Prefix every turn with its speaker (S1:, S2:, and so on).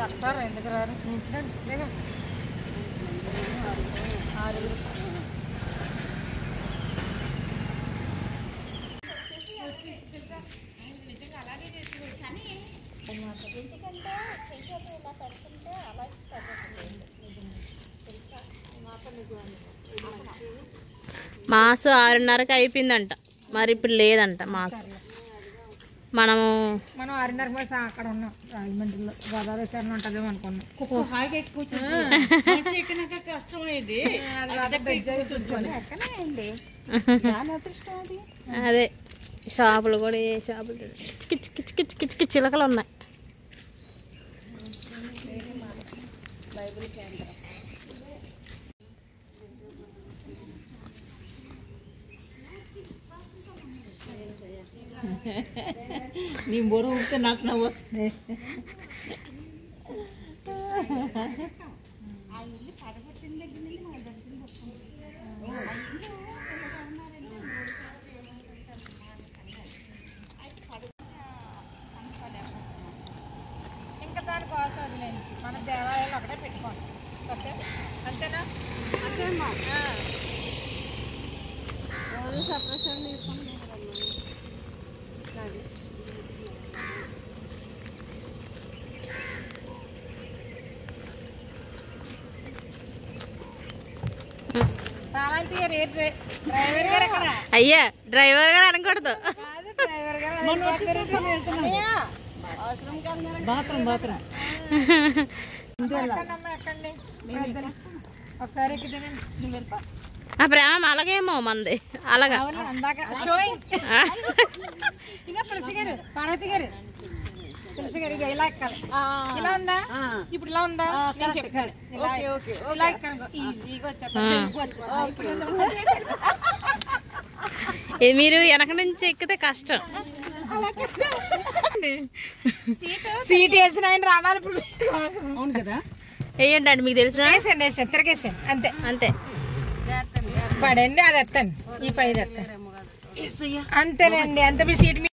S1: వస్తారు ఎందుకు రారు
S2: మాసు 6:30కి అయిపోయిందంట, మరి ఇప్పుడు లేదంట మాసు. మనం
S1: 6:30 అక్కడ ఉన్నాం, రాజమండ్రిలో గోదావరి చరణం ఉంటుందేమో అనుకున్నాం.
S2: అదే షాపులు కూడా, ఏ షాపులు కిచ్ కిచ్ కిచ్ కిచ్ కిచ్ చిలకలు ఉన్నాయి.
S3: నీ బొరు ఉంటే నాకు నవ్వు వస్తుంది.
S1: ఇంకా దానికోసం వదిలేండి, మన దేవాలయాలు ఒకటే పెట్టుకోండి. ఓకే, అంతేనా? అంతేమ్మా. రోజు సపరేషన్ తీసుకుంటాం.
S2: అయ్యా డ్రైవర్ గారు అనకూడదు.
S1: ఒకసారి
S2: ఆ ప్రేమ అలాగేమో మంది అలాగా.
S1: ఇంకా తులసి గారు, పార్వతి గారు, తులసి గారు ఇలా ఎక్కాలి. ఇలా ఉందా? ఇప్పుడు ఇలా ఉందా? నేను చెప్తాను. ఇలా ఎక్కాను ఈజీగా
S2: ఇది మీరు వెనక నుంచి ఎక్కితే కష్టం.
S1: సీట్ వేసిన ఆయన రావాలి ఇప్పుడు. అవును కదా,
S2: వేయండి అండి, మీకు తెలుసా?
S1: వేసాను వేసాను, తిరగేసాను అంతే
S2: అంతే.
S1: పడండి, అది ఎత్తాను, ఈ పైది ఎత్తాను అంతేనండి. అంతే. సీట్